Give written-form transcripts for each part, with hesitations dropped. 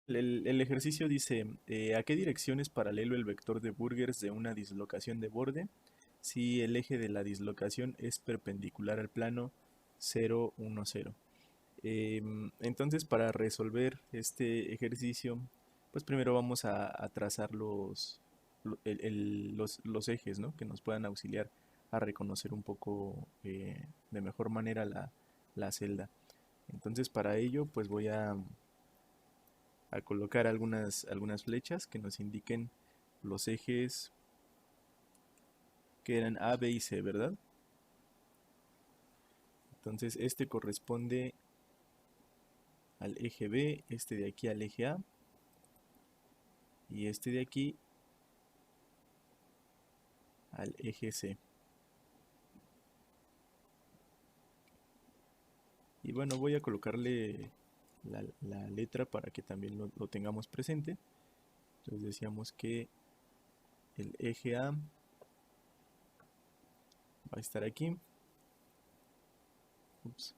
El ejercicio dice, ¿a qué dirección es paralelo el vector de Burgers de una dislocación de borde si el eje de la dislocación es perpendicular al plano 0, 1, 0? Entonces, para resolver este ejercicio, pues primero vamos a trazar los ejes, ¿no? Que nos puedan auxiliar a reconocer un poco de mejor manera la celda. Entonces, para ello, pues voy a colocar algunas flechas que nos indiquen los ejes que eran A, B y C, ¿verdad? Entonces este corresponde al eje B, este de aquí al eje A y este de aquí al eje C. Y bueno, voy a colocarle la letra para que también lo tengamos presente. Entonces decíamos que el eje A va a estar aquí. Ups.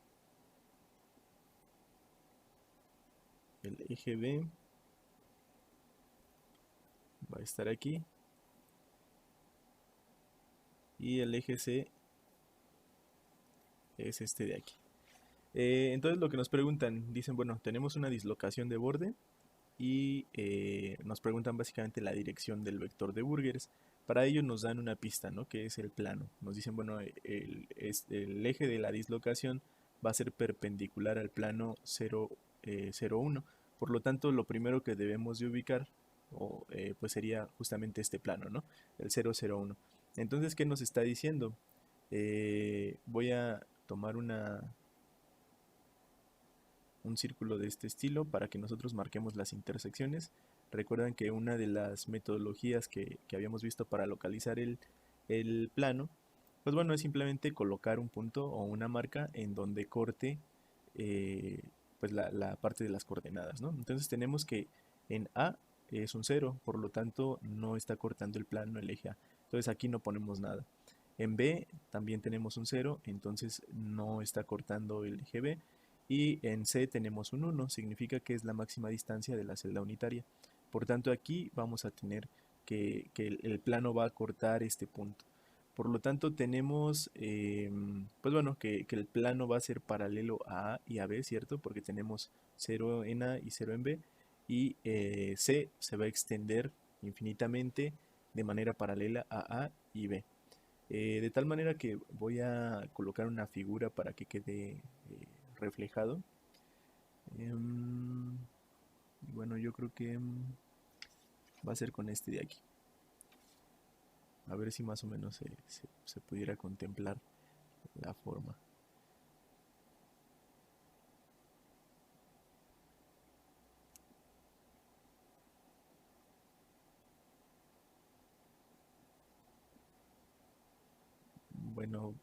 El eje B va a estar aquí. Y el eje C es este de aquí. Entonces lo que nos preguntan, dicen, bueno, tenemos una dislocación de borde y nos preguntan básicamente la dirección del vector de Burgers. Para ello nos dan una pista, ¿no? Que es el plano. Nos dicen, bueno, el eje de la dislocación va a ser perpendicular al plano 0, 0, 1. Por lo tanto, lo primero que debemos de ubicar pues sería justamente este plano, ¿no? El 0, 0, 1. Entonces, ¿qué nos está diciendo? Voy a tomar un círculo de este estilo para que nosotros marquemos las intersecciones. Recuerdan que una de las metodologías que habíamos visto para localizar el plano, pues bueno, es simplemente colocar un punto o una marca en donde corte eh, pues la parte de las coordenadas, ¿no? Entonces tenemos que en A es un 0, por lo tanto no está cortando el plano el eje A. Entonces aquí no ponemos nada. En B también tenemos un 0, entonces no está cortando el eje B. Y en C tenemos un 1, significa que es la máxima distancia de la celda unitaria. Por tanto, aquí vamos a tener que el plano va a cortar este punto. Por lo tanto, tenemos, pues bueno, que el plano va a ser paralelo a A y a B, ¿cierto? Porque tenemos 0 en A y 0 en B. Y C se va a extender infinitamente de manera paralela a A y B. De tal manera que voy a colocar una figura para que quede reflejado. Em, bueno, yo creo que va a ser con este de aquí. A ver si más o menos se pudiera contemplar la forma. Bueno,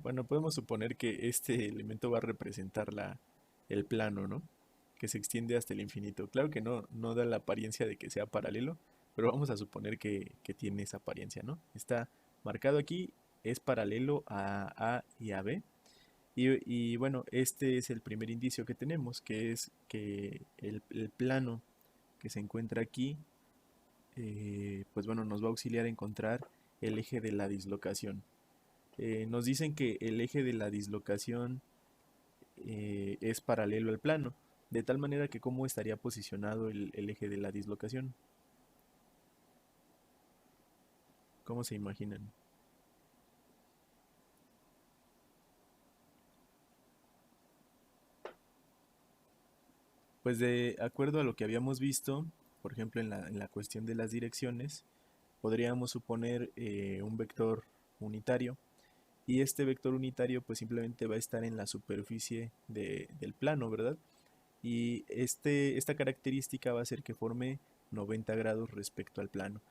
bueno, podemos suponer que este elemento va a representar el plano, ¿no? Que se extiende hasta el infinito. Claro que no da la apariencia de que sea paralelo, pero vamos a suponer que tiene esa apariencia, ¿no? Está marcado aquí, es paralelo a y a B. Y bueno, este es el primer indicio que tenemos, que es que el plano que se encuentra aquí, pues bueno, nos va a auxiliar a encontrar el eje de la dislocación. Nos dicen que el eje de la dislocación es paralelo al plano, de tal manera que cómo estaría posicionado el eje de la dislocación. ¿Cómo se imaginan? Pues de acuerdo a lo que habíamos visto, por ejemplo en la cuestión de las direcciones, podríamos suponer un vector unitario y este vector unitario pues simplemente va a estar en la superficie del plano, ¿verdad? Y esta característica va a hacer que forme 90 grados respecto al plano.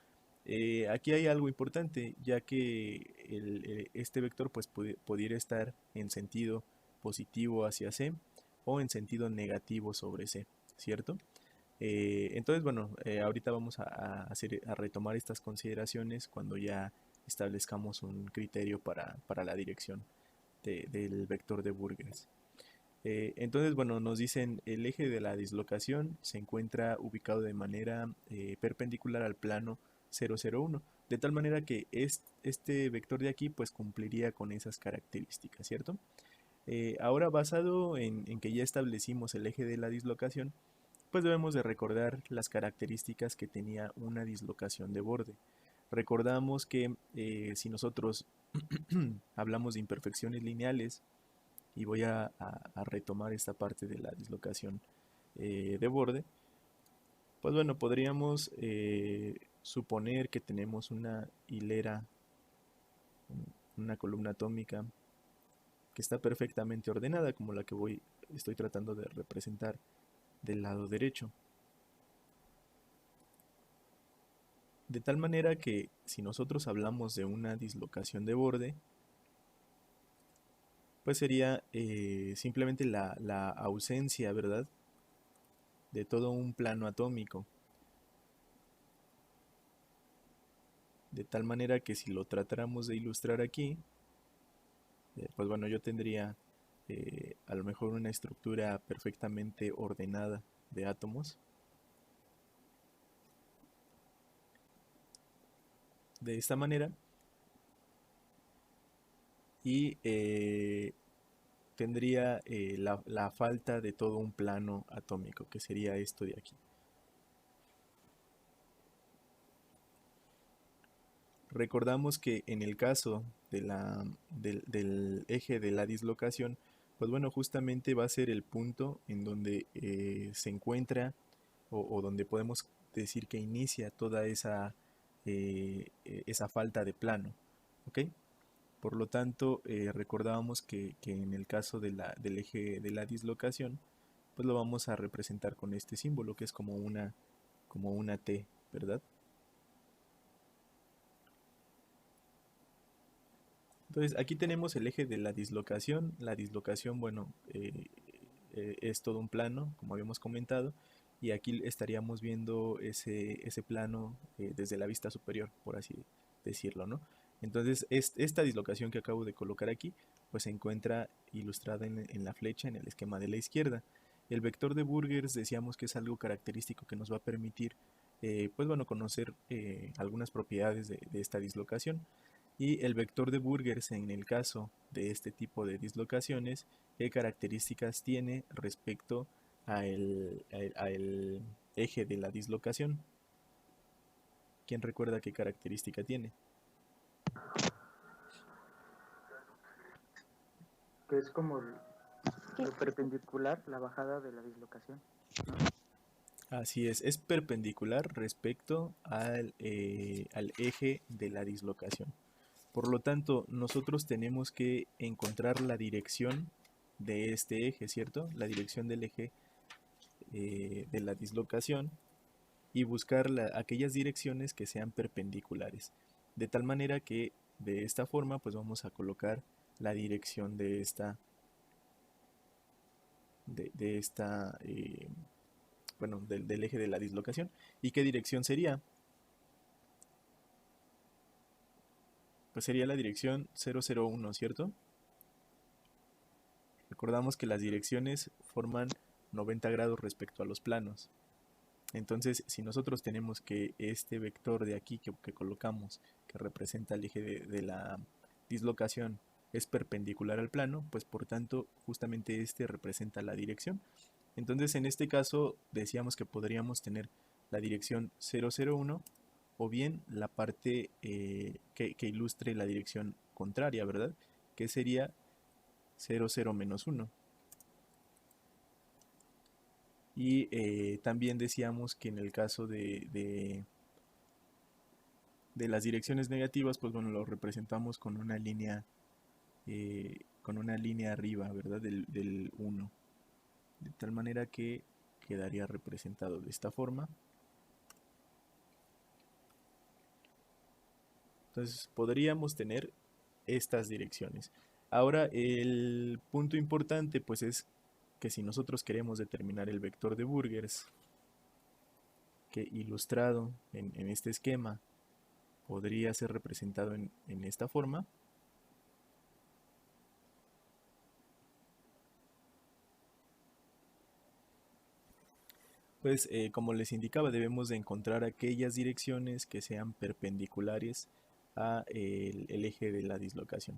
Aquí hay algo importante, ya que este vector pues pudiera estar en sentido positivo hacia C o en sentido negativo sobre C, ¿cierto? Entonces, bueno, ahorita vamos a retomar estas consideraciones cuando ya establezcamos un criterio para la dirección del vector de Burgers. Entonces, bueno, nos dicen el eje de la dislocación se encuentra ubicado de manera perpendicular al plano 0,01, de tal manera que este vector de aquí pues cumpliría con esas características, ¿cierto? Ahora, basado en que ya establecimos el eje de la dislocación, pues debemos de recordar las características que tenía una dislocación de borde. Recordamos que si nosotros hablamos de imperfecciones lineales, y voy a retomar esta parte de la dislocación de borde, pues bueno, podríamos suponer que tenemos una hilera, una columna atómica que está perfectamente ordenada, como la que estoy tratando de representar del lado derecho. De tal manera que si nosotros hablamos de una dislocación de borde, pues sería simplemente la ausencia, ¿verdad?, de todo un plano atómico. De tal manera que si lo tratáramos de ilustrar aquí, pues bueno, yo tendría a lo mejor una estructura perfectamente ordenada de átomos. De esta manera. Y tendría la falta de todo un plano atómico, que sería esto de aquí. Recordamos que en el caso del eje de la dislocación, pues bueno, justamente va a ser el punto en donde se encuentra o donde podemos decir que inicia toda esa falta de plano, ¿ok? Por lo tanto, recordábamos que en el caso del eje de la dislocación, pues lo vamos a representar con este símbolo, que es como una T, ¿verdad? Entonces, aquí tenemos el eje de la dislocación. La dislocación, bueno, es todo un plano, como habíamos comentado, y aquí estaríamos viendo ese plano desde la vista superior, por así decirlo, ¿no? Entonces, esta dislocación que acabo de colocar aquí, pues se encuentra ilustrada en la flecha, en el esquema de la izquierda. El vector de Burgers decíamos que es algo característico que nos va a permitir, pues bueno, conocer algunas propiedades de esta dislocación. Y el vector de Burgers, en el caso de este tipo de dislocaciones, ¿qué características tiene respecto al eje de la dislocación? ¿Quién recuerda qué característica tiene? Que es como lo perpendicular, la bajada de la dislocación, ¿no? Así es perpendicular respecto al eje de la dislocación. Por lo tanto, nosotros tenemos que encontrar la dirección de este eje, ¿cierto? La dirección del eje de la dislocación, y buscar aquellas direcciones que sean perpendiculares. De tal manera que de esta forma pues vamos a colocar la dirección de bueno, del eje de la dislocación. ¿Y qué dirección sería? Pues sería la dirección 001, ¿cierto? Recordamos que las direcciones forman 90 grados respecto a los planos. Entonces, si nosotros tenemos que este vector de aquí que colocamos, que representa el eje de la dislocación, es perpendicular al plano, pues por tanto, justamente este representa la dirección. Entonces, en este caso, decíamos que podríamos tener la dirección 001 o bien la parte que ilustre la dirección contraria, ¿verdad? Que sería 00 menos 1. Y también decíamos que en el caso de las direcciones negativas, pues bueno, lo representamos con una línea arriba, ¿verdad? Del 1. De tal manera que quedaría representado de esta forma. Entonces podríamos tener estas direcciones. Ahora el punto importante pues es que si nosotros queremos determinar el vector de Burgers, que ilustrado en este esquema, podría ser representado en esta forma. Pues como les indicaba, debemos de encontrar aquellas direcciones que sean perpendiculares a el eje de la dislocación.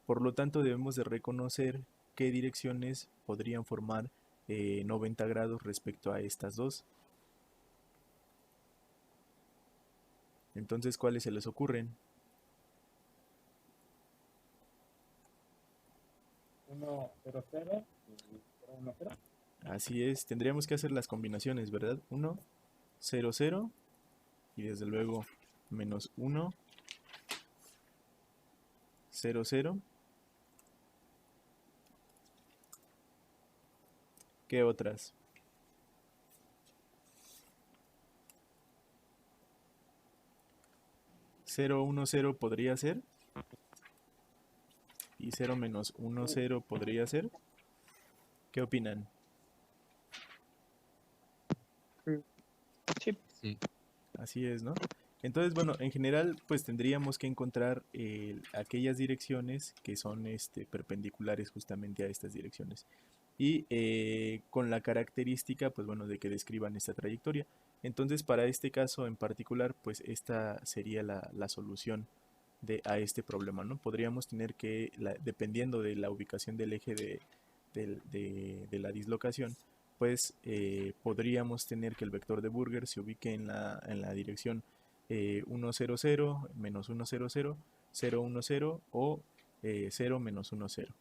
Por lo tanto, debemos de reconocer qué direcciones podrían formar 90 grados respecto a estas dos. Entonces, ¿cuáles se les ocurren? 1, 0, 0 y 0, 1, 0. Así es, tendríamos que hacer las combinaciones, ¿verdad? 1, 0, 0 y desde luego menos 1, 0, 0. ¿Qué otras? 0, 1, 0 podría ser. Y 0 menos 1, 0 podría ser. ¿Qué opinan? Sí. Sí. Así es, ¿no? Entonces, bueno, en general, pues tendríamos que encontrar aquellas direcciones que son perpendiculares justamente a estas direcciones. Y con la característica, pues bueno, de que describan esta trayectoria. Entonces, para este caso en particular, pues esta sería la solución a este problema, ¿no? Podríamos tener que, dependiendo de la ubicación del eje de la dislocación, pues podríamos tener que el vector de Burger se ubique en la dirección 1, 0, 0, menos 1, 0, 0, 0, 1, 0 o 0 menos 1, 0.